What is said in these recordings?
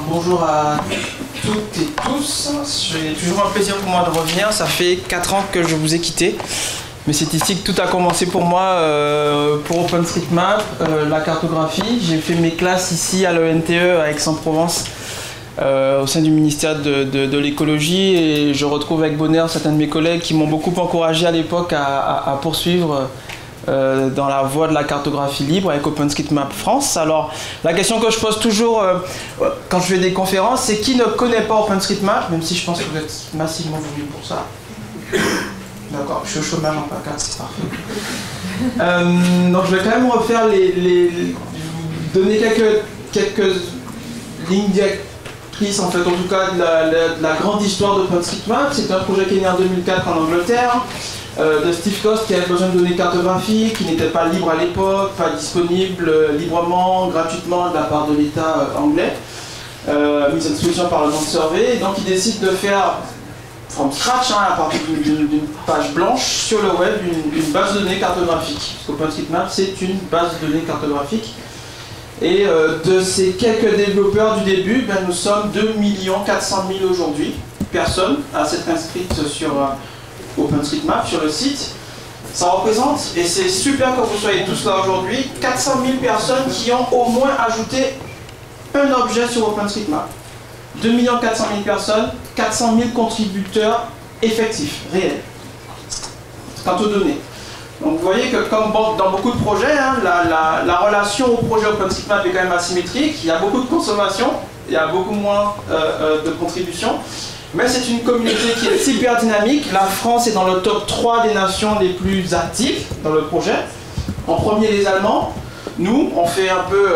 Bonjour à toutes et tous. C'est toujours un plaisir pour moi de revenir. Ça fait 4 ans que je vous ai quitté. Mais c'est ici que tout a commencé pour moi, pour OpenStreetMap, la cartographie. J'ai fait mes classes ici à l'ENTE à Aix-en-Provence, au sein du ministère de l'écologie. Et je retrouve avec bonheur certains de mes collègues qui m'ont beaucoup encouragé à l'époque à poursuivre dans la voie de la cartographie libre avec OpenStreetMap France. Alors, la question que je pose toujours quand je fais des conférences, c'est qui ne connaît pas OpenStreetMap, même si je pense que vous êtes massivement venus pour ça. D'accord, je suis au chômage en PACA, c'est parfait. Donc je vais quand même refaire donner quelques lignes directrices, en fait, en tout cas de la grande histoire d'OpenStreetMap. C'est un projet qui est né en 2004 en Angleterre, de Steve Coast qui avait besoin de données cartographiques, qui n'étaient pas libres à l'époque, pas disponibles librement, gratuitement de la part de l'État anglais. Mise à disposition par le Monde Survey, et donc il décide de faire from scratch, à partir d'une page blanche sur le web, une base de données cartographique. Parce qu'OpenStreetMap, c'est une base de données cartographique. Et de ces quelques développeurs du début, nous sommes 2 400 000 aujourd'hui, personnes à s'être inscrites sur OpenStreetMap, sur le site. Ça représente, et c'est super que vous soyez tous là aujourd'hui, 400 000 personnes qui ont au moins ajouté un objet sur OpenStreetMap. 2 400 000 personnes, 400 000 contributeurs effectifs, réels, quant aux données. Donc vous voyez que comme dans beaucoup de projets, la relation au projet OpenStreetMap est quand même asymétrique. Il y a beaucoup de consommation, il y a beaucoup moins de contributions. Mais c'est une communauté qui est super dynamique. La France est dans le top 3 des nations les plus actives dans le projet. En premier, les Allemands. Nous, on fait un peu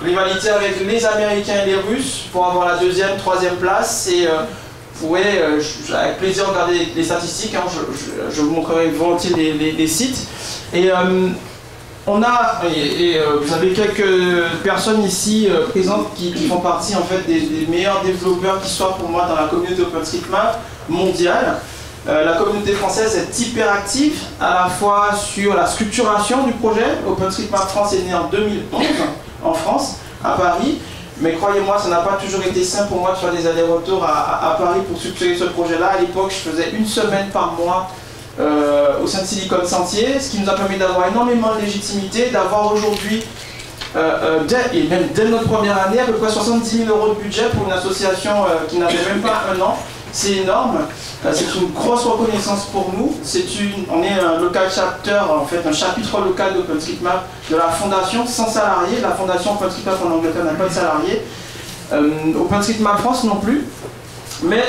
rivalité avec les Américains et les Russes pour avoir la 2e, 3e place. Et vous pouvez, avec plaisir, regarder les statistiques. Je vous montrerai volontiers les sites. Et vous avez quelques personnes ici présentes qui font partie en fait des meilleurs développeurs qui soient pour moi dans la communauté OpenStreetMap mondiale. La communauté française est hyper active à la fois sur la structuration du projet. OpenStreetMap France est né en 2011 en France, à Paris. Mais croyez-moi, ça n'a pas toujours été simple pour moi de faire des allers-retours à Paris pour structurer ce projet-là. À l'époque, je faisais 1 semaine par mois au sein de Silicon Sentier, ce qui nous a permis d'avoir énormément de légitimité, d'avoir aujourd'hui, et même dès notre première année, à peu près 70 000 € de budget pour une association qui n'avait même pas 1 an. C'est énorme, c'est une grosse reconnaissance pour nous. On est un local chapter, en fait, un chapitre local d'OpenStreetMap de la fondation sans salariés. La fondation OpenStreetMap en Angleterre n'a pas de salariés. OpenStreetMap France non plus. Mais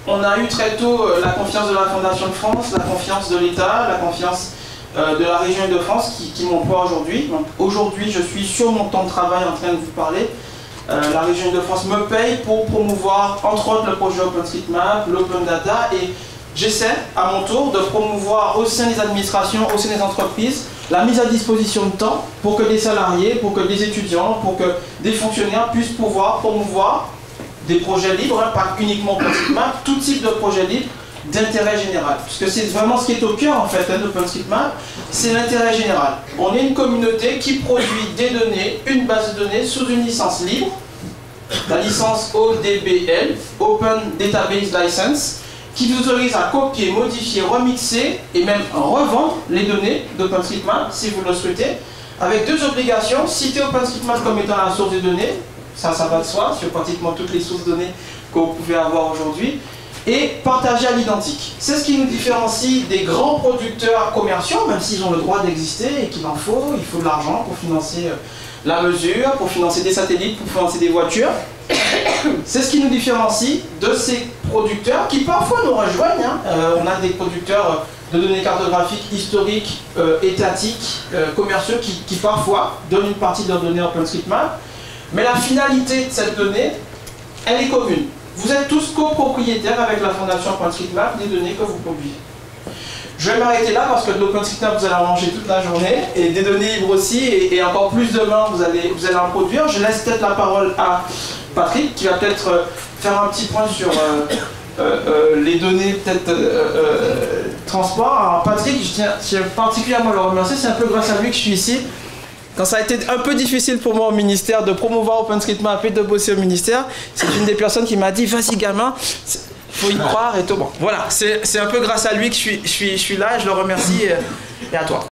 on a eu très tôt la confiance de la Fondation de France, la confiance de l'État, la confiance de la région Île-de-France qui m'emploie aujourd'hui. Aujourd'hui, je suis sur mon temps de travail en train de vous parler. La région Île-de-France me paye pour promouvoir entre autres le projet OpenStreetMap, l'Open Data, et j'essaie à mon tour de promouvoir au sein des administrations, au sein des entreprises, la mise à disposition de temps pour que des salariés, pour que des étudiants, pour que des fonctionnaires puissent pouvoir promouvoir des projets libres, pas uniquement OpenStreetMap, tout type de projet libre d'intérêt général. Parce que c'est vraiment ce qui est au cœur en fait d'OpenStreetMap, c'est l'intérêt général. On est une communauté qui produit des données, une base de données sous une licence libre, la licence ODBL, Open Database License, qui vous autorise à copier, modifier, remixer et même revendre les données d'OpenStreetMap si vous le souhaitez, avec 2 obligations: citer OpenStreetMap comme étant la source de données, ça va de soi, sur pratiquement toutes les sources de données que vous pouvez avoir aujourd'hui, et partager à l'identique. C'est ce qui nous différencie des grands producteurs commerciaux, même s'ils ont le droit d'exister et qu'il en faut, il faut de l'argent pour financer la mesure, pour financer des satellites, pour financer des voitures. C'est ce qui nous différencie de ces producteurs qui parfois nous rejoignent. On a des producteurs de données cartographiques historiques, étatiques, commerciaux qui parfois donnent une partie de leurs données OpenStreetMap. Mais la finalité de cette donnée, elle est commune. Vous êtes tous copropriétaires avec la fondation OpenStreetMap des données que vous produisez. Je vais m'arrêter là parce que de l'OpenStreetMap vous allez en manger toute la journée, et des données libres aussi, et encore plus demain vous allez en produire. Je laisse peut-être la parole à Patrick qui va peut-être faire un petit point sur les données peut-être transport. Alors Patrick, je tiens particulièrement à le remercier, c'est un peu grâce à lui que je suis ici. Quand ça a été un peu difficile pour moi au ministère de promouvoir OpenStreetMap et de bosser au ministère, c'est une des personnes qui m'a dit vas-y gamin, faut y croire et tout. Bon, voilà, c'est un peu grâce à lui que je suis là, je le remercie et à toi.